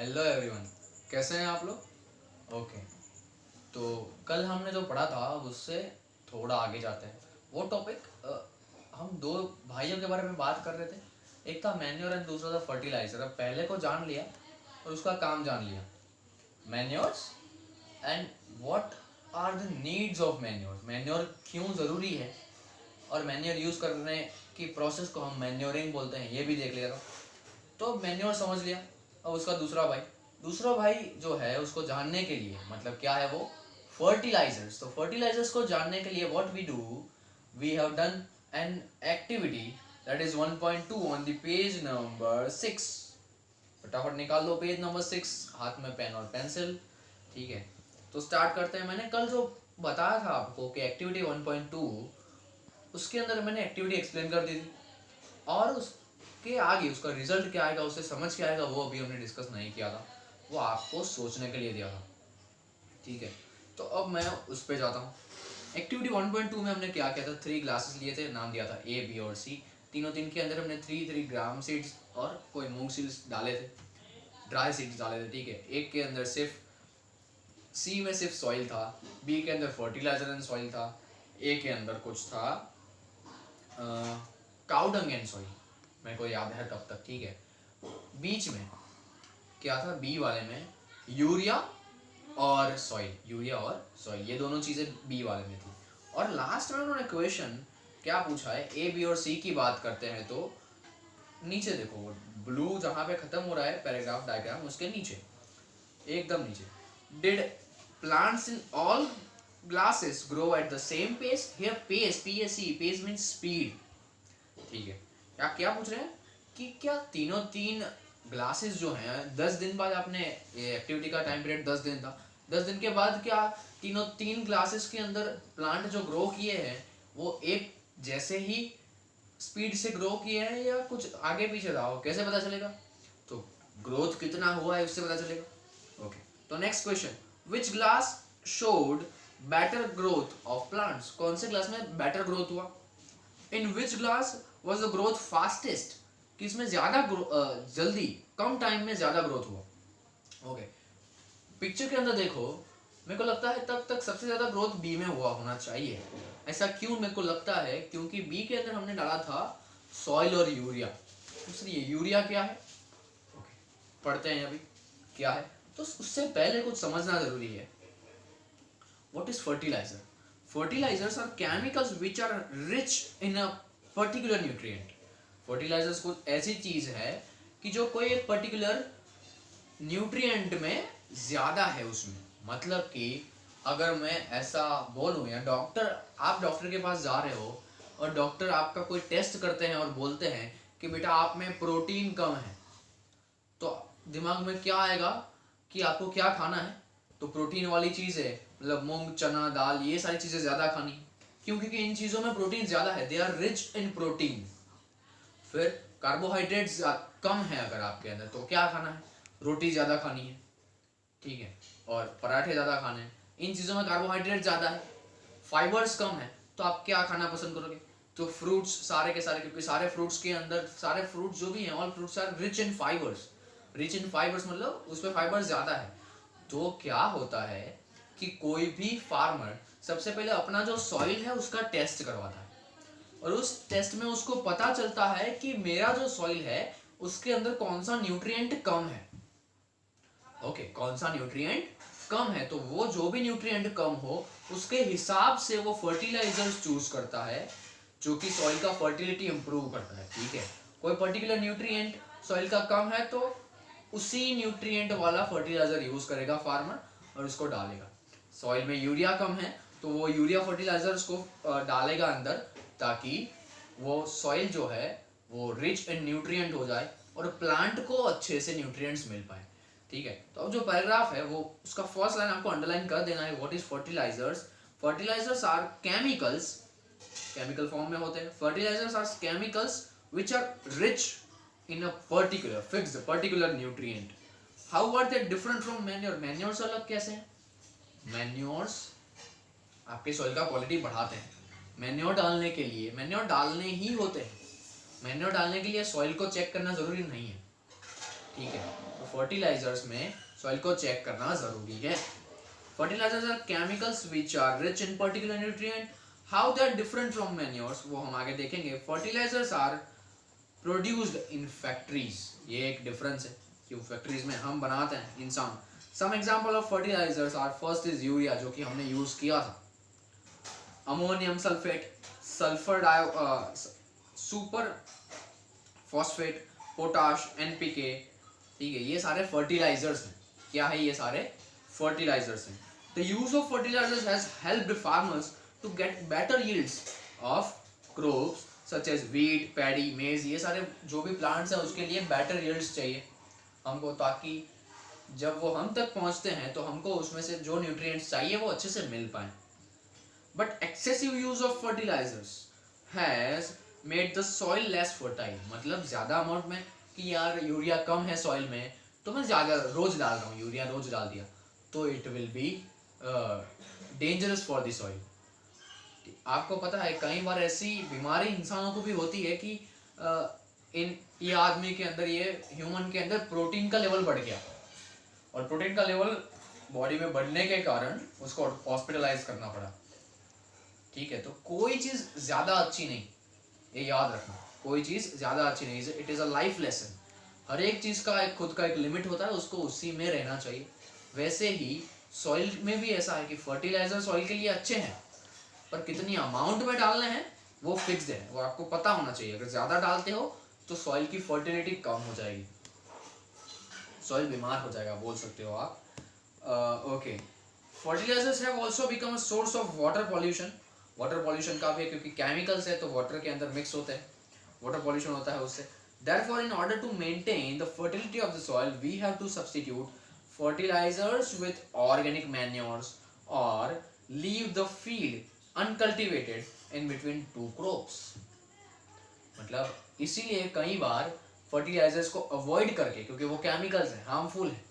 Hello everyone, कैसे हैं आप लोग? ओके, तो कल हमने जो पढ़ा था उससे थोड़ा आगे जाते हैं। वो टॉपिक हम दो भाइयों के बारे में बात कर रहे थे। एक था मैन्योर एंड दूसरा था फर्टिलाइजर। अब पहले को जान लिया और उसका काम जान लिया। Manures and what are the needs of manure. Manure क्यों ज़रूरी है और मैन्योर यूज़ करने की प्रोसेस को हम मैन्योरिंग बोलते हैं, ये भी देख लिया था। तो मैन्योर समझ लिया। अब उसका दूसरा भाई जो है उसको जानने के लिए, मतलब क्या है वो, फर्टिलाइजर्स। तो फर्टिलाइजर्स को जानने के लिए what we do, we have done an activity that is 1.2 on the page number 6। फटाफट निकाल दो पेज नंबर 6, हाथ में पेन और पेंसिल। ठीक है, तो स्टार्ट करते हैं। मैंने कल जो बताया था आपको कि एक्टिविटी 1.2, उसके अंदर मैंने एक्टिविटी एक्सप्लेन कर दी थी और उसके आगे उसका रिजल्ट क्या आएगा, उससे समझ क्या आएगा, वो अभी हमने डिस्कस नहीं किया था। वो आपको सोचने के लिए दिया था। ठीक है, तो अब मैं उस पर जाता हूँ। एक्टिविटी 1.2 में हमने क्या किया था, 3 ग्लासेस लिए थे, नाम दिया था ए, बी और सी। तीन के अंदर हमने 3 ग्राम सीड्स और कोई मूंग सीड्स डाले थे, ड्राई सीड्स डाले थे। ठीक है, एक के अंदर सिर्फ सी में सिर्फ सॉइल था, बी के अंदर फर्टिलाइजर एंड सॉइल था, ए के अंदर कुछ था काउडंग एंड सॉइल, मेरे को याद है तब तक। ठीक है, बीच में क्या था, बी वाले में यूरिया और सॉइल, ये दोनों चीजें बी वाले में थी। और लास्ट में उन्होंने क्वेश्चन क्या पूछा है, ए, बी और सी की बात करते हैं तो नीचे देखो, ब्लू जहां पे खत्म हो रहा है पैराग्राफ डायग्राम, उसके नीचे, एकदम नीचे, did plants in all glasses grow at the same pace. Here pace, pace means speed. ठीक है, क्या क्या पूछ रहे हैं कि क्या तीन ग्लासेस जो हैं, 10 दिन बाद, आपने एक्टिविटी का टाइम पीरियड 10 दिन था, 10 दिन के बाद क्या तीन ग्लासेस के अंदर प्लांट जो ग्रो किए हैं वो एक जैसे ही स्पीड से ग्रो किए हैं या कुछ आगे पीछे रहा हो, कैसे पता चलेगा? तो ग्रोथ कितना हुआ है उससे पता चलेगा। ओके, तो next question, which glass showed better growth of plants. कौन से ग्लास में बेटर ग्रोथ हुआ? In which glass was the growth fastest, किसमें ज्यादा जल्दी कम टाइम में ज्यादा ग्रोथ हुआ। ओके, पिक्चर के अंदर देखो, मेरे को लगता है तब तक सबसे ज्यादा ग्रोथ बी में हुआ होना चाहिए। ऐसा क्यों मेरे को लगता है? क्योंकि बी के अंदर हमने डाला था सॉइल और यूरिया। इसलिए यूरिया क्या है, ओके, पढ़ते हैं अभी क्या है। तो उससे पहले कुछ समझना जरूरी है। What is fertiliser? Fertilizers are chemicals which are rich in a particular nutrient. Fertilizers कुछ ऐसी चीज है कि जो कोई एक पर्टिकुलर न्यूट्रिएंट में ज्यादा है उसमें। मतलब कि अगर मैं ऐसा बोलूं, या आप डॉक्टर के पास जा रहे हो और डॉक्टर आपका कोई टेस्ट करते हैं और बोलते हैं कि बेटा आप में प्रोटीन कम है, तो दिमाग में क्या आएगा कि आपको क्या खाना है? तो प्रोटीन वाली चीज है, मतलब मूंग, चना, दाल, ये सारी चीजें ज्यादा खानी। क्यों? क्योंकि इन चीजों में प्रोटीन ज्यादा है, they are rich in protein. फिर कार्बोहाइड्रेट्स कम है अगर आपके अंदर, तो क्या खाना है? रोटी ज्यादा खानी है। ठीक है, और पराठे ज्यादा खाने हैं। इन चीजों में कार्बोहाइड्रेट ज्यादा है, फाइबर्स कम है, तो आप क्या खाना पसंद करोगे? तो फ्रूट्स सारे के सारे, क्योंकि सारे फ्रूट्स के अंदर, सारे फ्रूट्स जो भी हैं, all fruits are rich in fibres. Rich in fibres मतलब उसमें फाइबर्स ज्यादा है। तो क्या होता है कि कोई भी फार्मर सबसे पहले अपना जो सॉइल है उसका टेस्ट करवाता है, और उस टेस्ट में उसको पता चलता है कि मेरा जो सॉइल है उसके अंदर कौन सा न्यूट्रिएंट कम है। ओके, कौन सा न्यूट्रिएंट कम है, तो वो जो भी न्यूट्रिएंट कम हो उसके हिसाब से वो फर्टिलाइजर्स चूज करता है जो कि सॉइल का फर्टिलिटी इंप्रूव करता है। ठीक है, कोई पर्टिकुलर न्यूट्रिएंट सॉइल का कम है तो उसी न्यूट्रिएंट वाला फर्टिलाइजर यूज करेगा फार्मर और उसको डालेगा। सॉइल में यूरिया कम है तो वो यूरिया फर्टिलाइजर उसको डालेगा अंदर, ताकि वो सॉइल जो है वो रिच इन न्यूट्रिएंट हो जाए और प्लांट को अच्छे से न्यूट्रिएंट्स मिल पाए। ठीक है, तो अब जो पैराग्राफ है वो उसका फर्स्ट लाइन आपको अंडरलाइन कर देना है। What is fertilisers? Fertilisers are chemicals, chemical form में होते हैं। Fertilisers are chemicals which are rich in a particular nutrient. How are they different from manure? Manures अलग कैसे हैं? Manures आपके सॉइल का क्वालिटी बढ़ाते हैं। मैन्योर डालने के लिए, मैन्योर डालने ही होते हैं, मैन्योर डालने के लिए सॉइल को चेक करना जरूरी नहीं है। ठीक है, तो फर्टिलाइजर्स में सॉइल को चेक करना जरूरी है। Fertilisers are chemicals which are rich in particular nutrient, how they are different from manures वो हम आगे देखेंगे। Fertilisers are produced in factories, ये एक डिफरेंस है कि फैक्ट्रीज में हम बनाते हैं इंसान। Some example of fertilisers are, first is urea जो कि हमने यूज किया था, ammonium sulphate, sulphur super phosphate, potash, NPK, ठीक है, ये सारे फर्टिलाइजर्स हैं। क्या है ये सारे फर्टिलाइजर्स हैं। The use of fertilisers has helped farmers to get better yields of crops such as wheat, paddy, maize, ये सारे जो भी प्लांट्स हैं उसके लिए बेटर यील्ड्स चाहिए हमको, ताकि जब वो हम तक पहुंचते हैं तो हमको उसमें से जो न्यूट्रिएंट्स चाहिए वो अच्छे से मिल पाए। But excessive use of fertilisers has made the soil less fertile, मतलब ज्यादा अमाउंट में कि यार यूरिया कम है सॉइल में तो मैं ज्यादा रोज डाल रहा हूँ, यूरिया रोज डाल दिया तो it will be dangerous for the soil. आपको पता है कई बार ऐसी बीमारी इंसानों को भी होती है कि ये आदमी के अंदर, ये ह्यूमन के अंदर प्रोटीन का लेवल बढ़ गया और प्रोटीन का लेवल बॉडी में बढ़ने के कारण उसको हॉस्पिटलाइज करना पड़ा। ठीक है, तो कोई चीज ज्यादा अच्छी नहीं, ये याद रखना, कोई चीज ज्यादा अच्छी नहीं, it is a life lesson. हर एक चीज का एक खुद का एक लिमिट होता है, उसको उसी में रहना चाहिए। वैसे ही सॉइल में भी ऐसा है कि फर्टिलाइजर सॉइल के लिए अच्छे हैं पर कितनी अमाउंट में डालने हैं वो फिक्स्ड है, वो आपको पता होना चाहिए। अगर ज्यादा डालते हो तो सॉइल की फर्टिलिटी कम हो जाएगी, सॉइल बीमार हो जाएगा बोल सकते हो आप। Okay, fertilisers have also become a source of water pollution. Water pollution का भी है क्योंकि केमिकल्स है तो वाटर के अंदर मिक्स होते हैं, वाटर पॉल्यूशन होता है उससे। Therefore, in order to maintain the fertility of the soil, we have to substitute fertilizers with organic manures or leave the field uncultivated in between two crops. मतलब इसीलिए कई बार फर्टिलाइजर्स को avoid करके, क्योंकि वो केमिकल्स हैं, हार्मफुल है,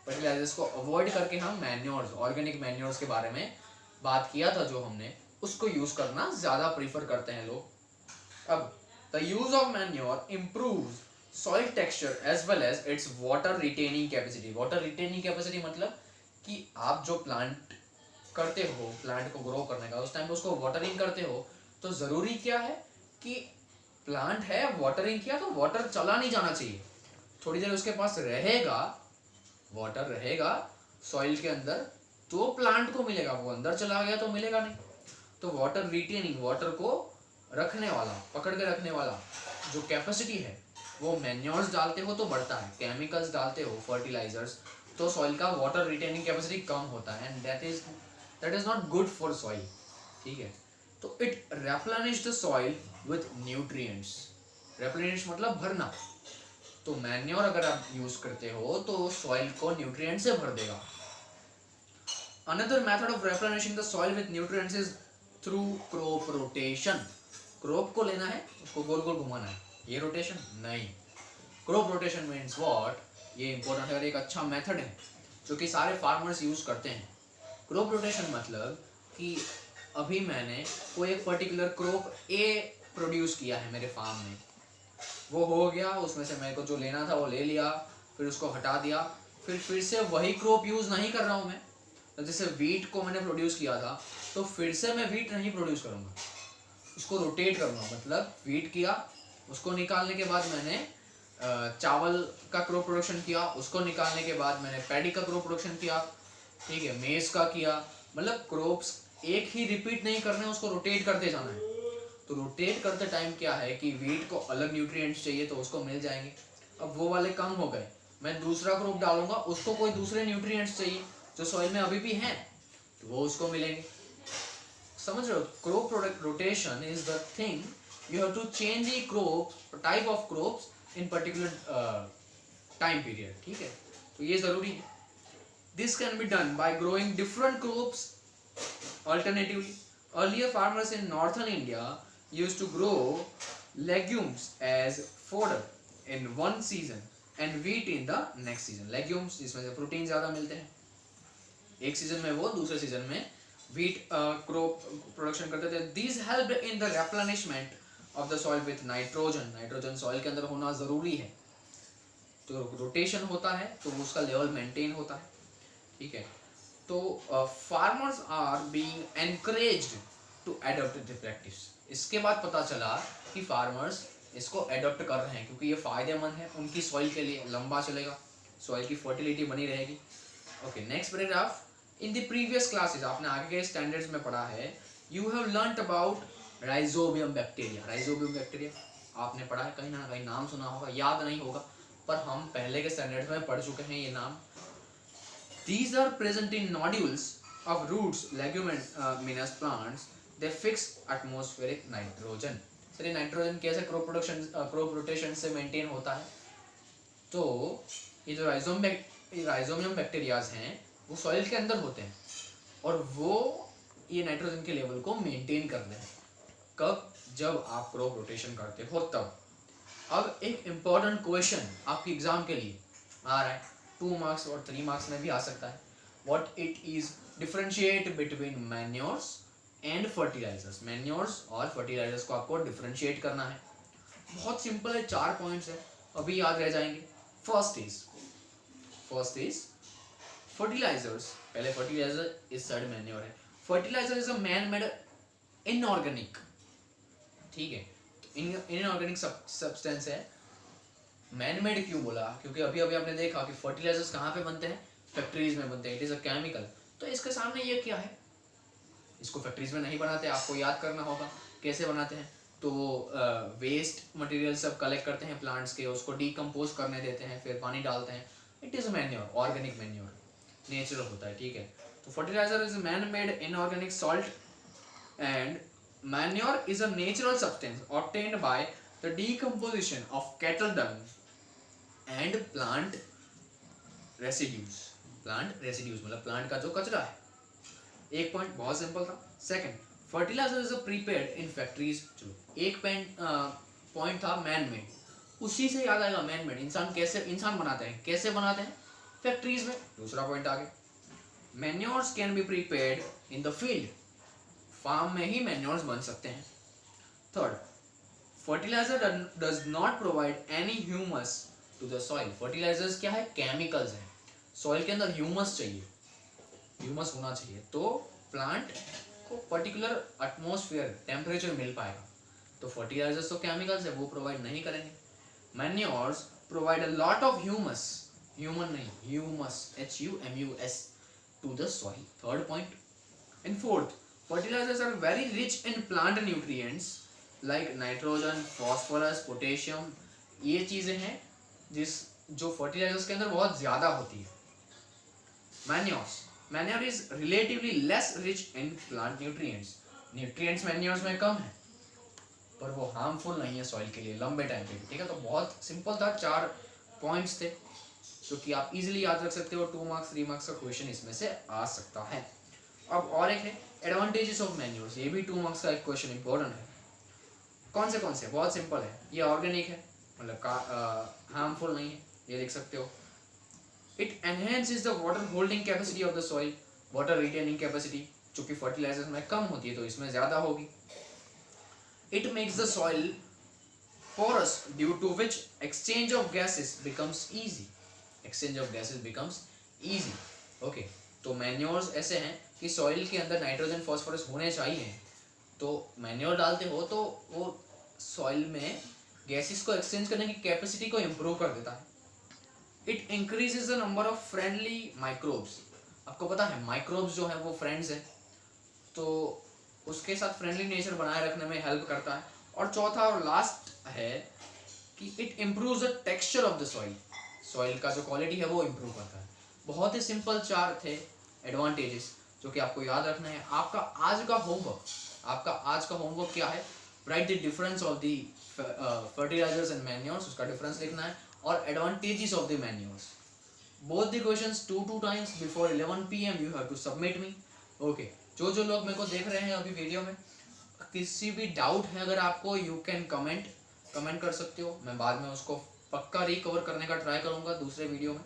fertilisers को अवॉइड करके हम मैन्योर्स, ऑर्गेनिक मैन्योर्स के बारे में बात किया था जो हमने, उसको यूज करना ज्यादा प्रीफर करते हैं लोग। अब the use of manure improves soil texture as well as its water retaining capacity. water retaining capacity मतलब कि आप जो प्लांट करते हो, प्लांट को ग्रो करने का, उस टाइम पे उसको वाटरिंग करते हो तो जरूरी क्या है कि प्लांट है, वाटरिंग किया तो वाटर चला नहीं जाना चाहिए, थोड़ी देर उसके पास रहेगा, वाटर रहेगा सॉइल के अंदर तो प्लांट को मिलेगा, वो अंदर चला गया तो मिलेगा नहीं। तो वाटर रिटेनिंग, वाटर को रखने वाला, पकड़ के रखने वाला जो कैपेसिटी है वो मैन्योर्स डालते हो तो बढ़ता है, केमिकल्स डालते हो फर्टिलाइजर्स तो सॉइल का वाटर रिटेनिंग कैपेसिटी कम होता है and that is not good for soil. ठीक है, तो it replenish the soil with nutrients. Replenish मतलब भरना, तो मैन्योर अगर आप यूज करते हो तो सॉइल को न्यूट्रिएंट से भर देगा। Another method of replenishing the soil with nutrients is through crop rotation. Crop को लेना है, उसको गोल गोल घुमाना है, ये रोटेशन नहीं। क्रॉप रोटेशन मीन्स व्हाट, ये इंपॉर्टेंट है और एक अच्छा मेथड है जो कि सारे फार्मर्स यूज करते हैं। क्रॉप रोटेशन मतलब कि अभी मैंने कोई एक पर्टिकुलर क्रॉप ए प्रोड्यूस किया है मेरे फार्म में, वो हो गया, उसमें से मेरे को जो लेना था वो ले लिया, फिर उसको हटा दिया, फिर से वही क्रॉप यूज नहीं कर रहा हूँ मैं। तो जैसे वीट को मैंने प्रोड्यूस किया था तो फिर से मैं वीट नहीं प्रोड्यूस करूँगा, उसको रोटेट करूँगा। मतलब वीट किया, उसको निकालने के बाद मैंने चावल का क्रॉप प्रोडक्शन किया, उसको निकालने के बाद मैंने पैडी का क्रॉप प्रोडक्शन किया, ठीक है, मेज का किया, मतलब क्रॉप्स एक ही रिपीट नहीं करने, उसको रोटेट करते जाना है। तो रोटेट करते टाइम क्या है कि वीट को अलग न्यूट्रिएंट्स चाहिए तो उसको मिल जाएंगे, अब वो वाले कम हो गए, मैं दूसरा क्रॉप डालूंगा, उसको कोई दूसरे न्यूट्रिएंट्स चाहिए जो सॉइल में अभी भी हैं तो वो उसको मिलेंगे। समझ रहे हो, crop rotation is the thing you have to change the crop, type of crops in particular time period. ठीक है, तो ये जरूरी है। This can be done by growing different crops alternatively. Earlier farmers in northern India used to grow legumes as fodder in one season and wheat in the next season. Legumes जिसमें से protein ज्यादा मिलते हैं, एक season में वो, दूसरे season में व्हीट क्रॉप प्रोडक्शन करते थे। This help in the replenishment of the soil with nitrogen. Nitrogen soil के अंदर होना जरूरी है। तो रोटेशन होता है तो उसका लेवल मेंटेन होता है, ठीक है। तो farmers are being encouraged to adopt the practice. इसके बाद पता चला कि फार्मर्स इसको एडॉप्ट कर रहे हैं क्योंकि ये फ़ायदेमंद है उनकी सॉइल के लिए, लंबा चलेगा, सॉइल की फर्टिलिटी बनी रहेगी। Okay, next paragraph. In the previous classes, आपने आगे के स्टैंडर्ड्स में पढ़ा है, you have learned about rhizobium bacteria. Rhizobium bacteria आपने पढ़ा है, कहीं ना कहीं नाम सुना होगा, याद नहीं होगा, पर हम पहले के स्टैंडर्ड्स में पढ़ चुके हैं ये नाम। These are present in nodules of roots, leguminous plants. They fix atmospheric nitrogen. Sir ये नाइट्रोजन कैसे क्रॉप रोटेशन से मेंटेन होता है? तो ये जो राइजोबियम बैक्टीरियाज हैं वो सॉइल के अंदर होते हैं और वो ये नाइट्रोजन के लेवल को मेंटेन करते हैं। कब? जब आप क्रॉप रोटेशन करते हो तब। अब एक इम्पॉर्टेंट क्वेश्चन आपके एग्जाम के लिए आ रहा है, 2 मार्क्स और 3 मार्क्स में भी आ सकता है। What it is differentiate between manures and fertilisers. Manures और फर्टिलाइजर्स को आपको डिफरेंशिएट करना है। बहुत सिंपल है, 4 पॉइंट्स है, अभी याद रह जाएंगे। First is fertilisers. पहले फर्टिलाइजर, इस साइड मैन्योर है। Fertiliser is a man made inorganic, ठीक है, इनऑर्गेनिक सब्सटेंस है। मैन मेड क्यों बोला? क्योंकि अभी अभी आपने देखा कि फर्टिलाइजर्स कहाँ पे बनते हैं? फैक्ट्रीज में बनते हैं। It is a chemical. तो इसके सामने ये क्या है? इसको फैक्ट्रीज में नहीं बनाते, आपको याद करना होगा कैसे बनाते हैं। तो वेस्ट मटेरियल सब कलेक्ट करते हैं प्लांट्स के, उसको डीकम्पोज करने देते हैं, फिर पानी डालते हैं। It is manure, organic manure, natural होता है, ठीक है। तो fertiliser is man made inorganic salt and manure is a natural substance obtained by the decomposition of cattle dung and plant residues. Plant residues मतलब प्लांट का जो कचरा है। एक पॉइंट बहुत सिंपल था। Second, fertiliser is prepared in factories. चलो, एक पॉइंट था मैन मेड, उसी से याद आएगा मैन मेड। इंसान बनाते हैं, कैसे बनाते हैं? फैक्ट्रीज में। दूसरा पॉइंट आ गया, manures can be prepared in the field. Farm में ही मैन्योर्स बन सकते हैं। Third, fertiliser does not provide any humus to the soil. Fertilisers क्या है? केमिकल्स हैं। सॉइल के अंदर ह्यूमस चाहिए, ह्यूमस होना चाहिए, तो प्लांट को पर्टिकुलर एटमॉस्फेयर टेम्परेचर मिल पाएगा। तो फर्टिलाइजर्स तो केमिकल्स है, वो प्रोवाइड नहीं करेंगे। Manures provide a lot of humus, human नहीं, humus, HUMUS to the soil. Third point. And fourth, fertilisers are very rich in plant nutrients like nitrogen, phosphorus, potassium. ये चीजें हैं जो फर्टिलाइजर्स के अंदर बहुत ज्यादा होती है। Manure is relatively less rich in plant nutrients. Nutrients manures में कम है, पर वो हार्मफुल नहीं है सॉइल के लिए लंबे टाइम पे, ठीक है। तो बहुत सिंपल था, 4 पॉइंट्स थे जो कि आप इजीली याद रख सकते हो। 2 मार्क्स 3 मार्क्स का क्वेश्चन इसमें से आ सकता है। अब और एक है एडवांटेजेस ऑफ मैन्योर्स। ये भी 2 मार्क्स का एक क्वेश्चन इंपॉर्टेंट है। कौन से? बहुत सिंपल है। ये ऑर्गेनिक है, मतलब हार्मफुल नहीं है, ये देख सकते हो। It enhances the water holding capacity of the soil. Water retaining capacity जो कि फर्टिलाइजर्स में कम होती है, तो इसमें ज्यादा होगी। It makes the soil porous due to which exchange of gases becomes easy. Exchange of gases becomes easy. Okay, तो मैन्योर्स ऐसे हैं कि सॉइल के अंदर नाइट्रोजन फॉस्फोरस होने चाहिए, तो मैन्योर डालते हो तो वो सॉइल में गैसेस को एक्सचेंज करने की कैपेसिटी को इम्प्रूव कर देता है। It increases the number of friendly microbes. आपको पता है माइक्रोब्स जो है वो फ्रेंड्स है, तो उसके साथ फ्रेंडली नेचर बनाए रखने में हेल्प करता है। और चौथा और लास्ट है कि it improves the texture of the soil. Soil का जो क्वालिटी है वो इम्प्रूव करता है। बहुत ही सिंपल 4 थे एडवांटेजेस जो कि आपको याद रखना है। आपका आज का होमवर्क क्या है? Write the difference of the fertilisers and manures, उसका डिफरेंस लिखना है, और advantages of the manures. Both the questions 2 times before 11 PM you have to submit me. Okay, जो लोग मेरे को देख रहे हैं अभी वीडियो में, किसी भी डाउट है अगर आपको, यू कैन कमेंट कर सकते हो। मैं बाद में उसको पक्का रिकवर करने का ट्राई करूंगा दूसरे वीडियो में।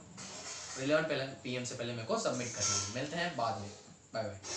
11 PM से पहले मेरे को सबमिट करना है। मिलते हैं बाद में, बाय बाय।